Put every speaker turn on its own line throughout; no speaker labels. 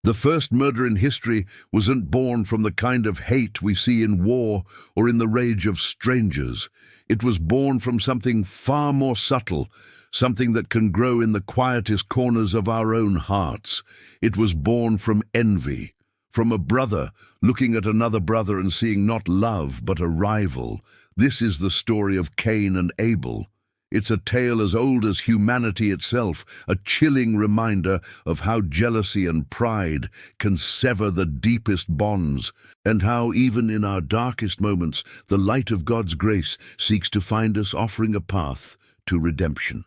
The first murder in history wasn't born from the kind of hate we see in war or in the rage of strangers. It was born from something far more subtle, something that can grow in the quietest corners of our own hearts. It was born from envy, from a brother looking at another brother and seeing not love but a rival. This is the story of Cain and Abel. It's a tale as old as humanity itself, a chilling reminder of how jealousy and pride can sever the deepest bonds, and how even in our darkest moments, the light of God's grace seeks to find us, offering a path to redemption.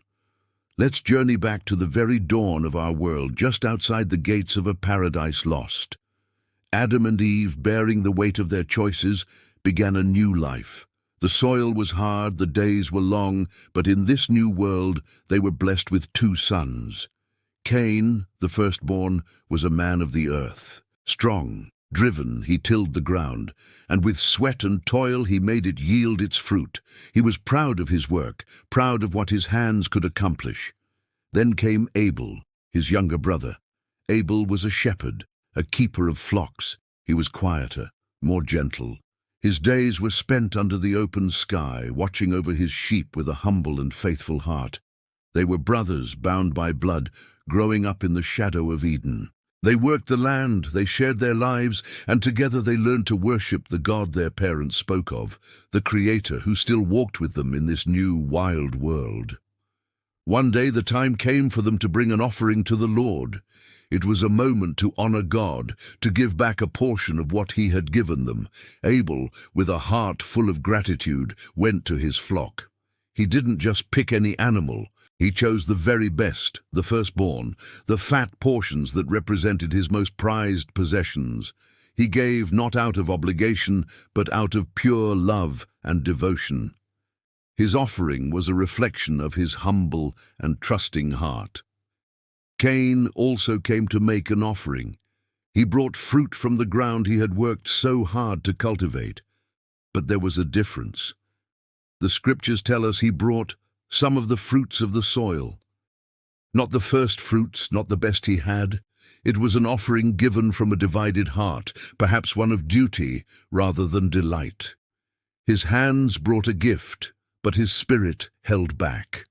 Let's journey back to the very dawn of our world, just outside the gates of a paradise lost. Adam and Eve, bearing the weight of their choices, began a new life. The soil was hard, the days were long, but in this new world they were blessed with two sons. Cain, the firstborn, was a man of the earth. Strong, driven, he tilled the ground, and with sweat and toil he made it yield its fruit. He was proud of his work, proud of what his hands could accomplish. Then came Abel, his younger brother. Abel was a shepherd, a keeper of flocks. He was quieter, more gentle. His days were spent under the open sky, watching over his sheep with a humble and faithful heart. They were brothers bound by blood, growing up in the shadow of Eden. They worked the land, they shared their lives, and together they learned to worship the God their parents spoke of, the Creator who still walked with them in this new, wild world. One day the time came for them to bring an offering to the Lord. It was a moment to honor God, to give back a portion of what he had given them. Abel, with a heart full of gratitude, went to his flock. He didn't just pick any animal. He chose the very best, the firstborn, the fat portions that represented his most prized possessions. He gave not out of obligation, but out of pure love and devotion. His offering was a reflection of his humble and trusting heart. Cain also came to make an offering. He brought fruit from the ground he had worked so hard to cultivate. But there was a difference. The scriptures tell us he brought some of the fruits of the soil. Not the first fruits, not the best he had. It was an offering given from a divided heart, perhaps one of duty rather than delight. His hands brought a gift, but his spirit held back.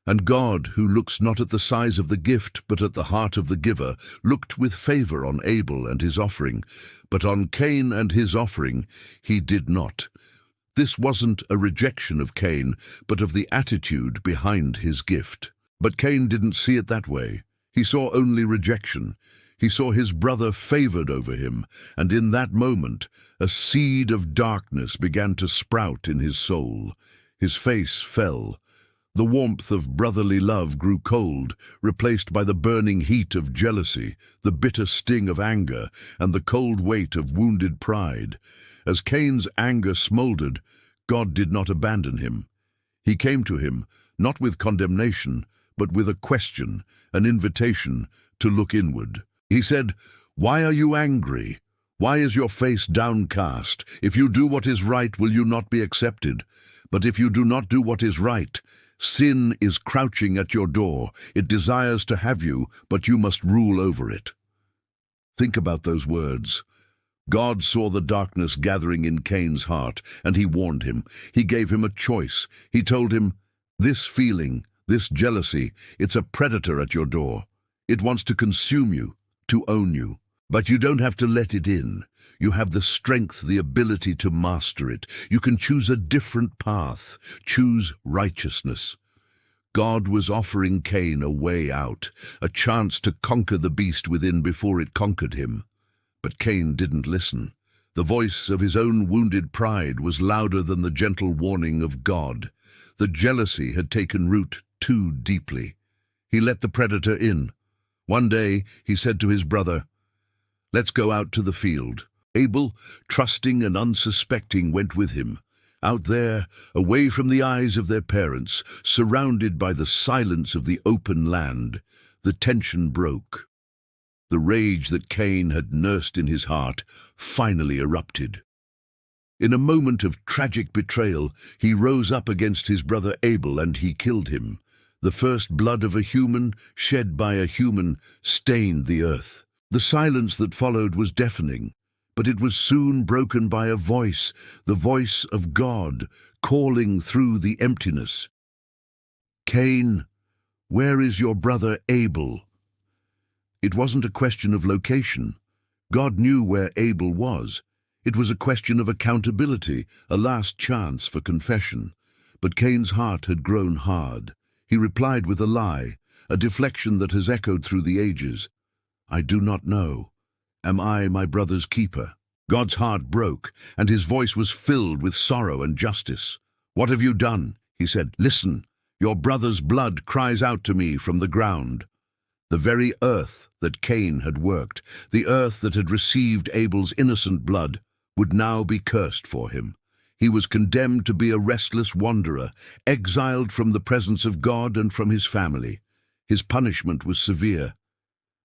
And God, who looks not at the size of the gift, but at the heart of the giver, looked with favor on Abel and his offering, but on Cain and his offering he did not. This wasn't a rejection of Cain, but of the attitude behind his gift. But Cain didn't see it that way. He saw only rejection. He saw his brother favored over him, and in that moment a seed of darkness began to sprout in his soul. His face fell. The warmth of brotherly love grew cold, replaced by the burning heat of jealousy, the bitter sting of anger, and the cold weight of wounded pride. As Cain's anger smoldered, God did not abandon him. He came to him, not with condemnation, but with a question, an invitation to look inward. He said, "Why are you angry? Why is your face downcast? If you do what is right, will you not be accepted? But if you do not do what is right, sin is crouching at your door. It desires to have you, but you must rule over it." Think about those words. God saw the darkness gathering in Cain's heart, and he warned him. He gave him a choice. He told him, "This feeling, this jealousy, it's a predator at your door. It wants to consume you, to own you. But you don't have to let it in. You have the strength, the ability to master it. You can choose a different path. Choose righteousness." God was offering Cain a way out, a chance to conquer the beast within before it conquered him. But Cain didn't listen. The voice of his own wounded pride was louder than the gentle warning of God. The jealousy had taken root too deeply. He let the predator in. One day he said to his brother, "Let's go out to the field." Abel, trusting and unsuspecting, went with him. Out there, away from the eyes of their parents, surrounded by the silence of the open land, the tension broke. The rage that Cain had nursed in his heart finally erupted. In a moment of tragic betrayal, he rose up against his brother Abel and he killed him. The first blood of a human, shed by a human, stained the earth. The silence that followed was deafening, but it was soon broken by a voice, the voice of God, calling through the emptiness. "Cain, where is your brother Abel?" It wasn't a question of location. God knew where Abel was. It was a question of accountability, a last chance for confession. But Cain's heart had grown hard. He replied with a lie, a deflection that has echoed through the ages. "I do not know. Am I my brother's keeper?" God's heart broke, and his voice was filled with sorrow and justice. "What have you done?" he said. "Listen, your brother's blood cries out to me from the ground." The very earth that Cain had worked, the earth that had received Abel's innocent blood, would now be cursed for him. He was condemned to be a restless wanderer, exiled from the presence of God and from his family. His punishment was severe.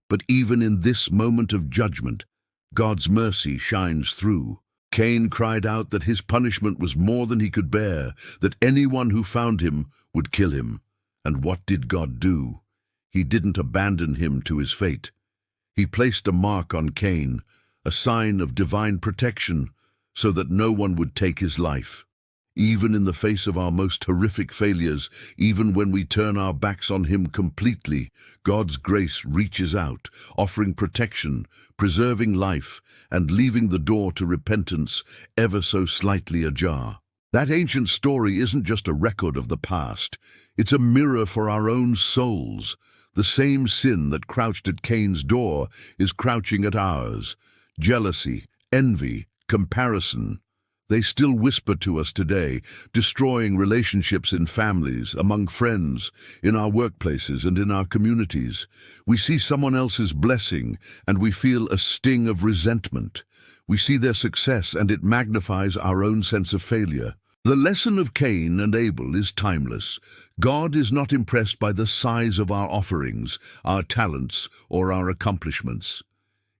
But even in this moment of judgment, God's mercy shines through. Cain cried out that his punishment was more than he could bear, that anyone who found him would kill him. And what did God do? He didn't abandon him to his fate. He placed a mark on Cain, a sign of divine protection, so that no one would take his life. Even in the face of our most horrific failures, even when we turn our backs on him completely, God's grace reaches out, offering protection, preserving life, and leaving the door to repentance ever so slightly ajar. That ancient story isn't just a record of the past. It's a mirror for our own souls. The same sin that crouched at Cain's door is crouching at ours. Jealousy, envy, comparison. They still whisper to us today, destroying relationships in families, among friends, in our workplaces and in our communities. We see someone else's blessing and we feel a sting of resentment. We see their success and it magnifies our own sense of failure. The lesson of Cain and Abel is timeless. God is not impressed by the size of our offerings, our talents, or our accomplishments.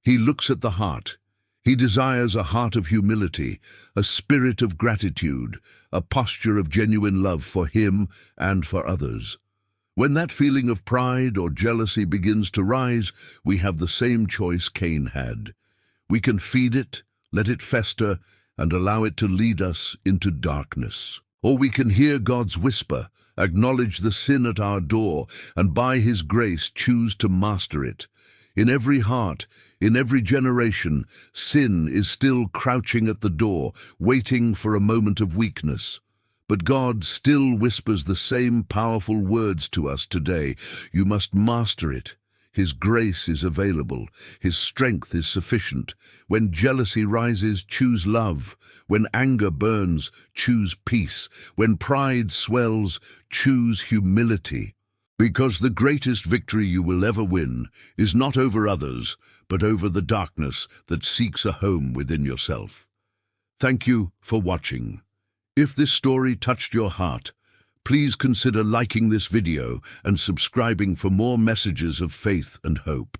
He looks at the heart. He desires a heart of humility, a spirit of gratitude, a posture of genuine love for him and for others. When that feeling of pride or jealousy begins to rise, we have the same choice Cain had. We can feed it, let it fester, and allow it to lead us into darkness. Or we can hear God's whisper, acknowledge the sin at our door, and by his grace choose to master it. In every heart, in every generation, sin is still crouching at the door, waiting for a moment of weakness. But God still whispers the same powerful words to us today. You must master it. His grace is available. His strength is sufficient. When jealousy rises, choose love. When anger burns, choose peace. When pride swells, choose humility. Because the greatest victory you will ever win is not over others, but over the darkness that seeks a home within yourself. Thank you for watching. If this story touched your heart, please consider liking this video and subscribing for more messages of faith and hope.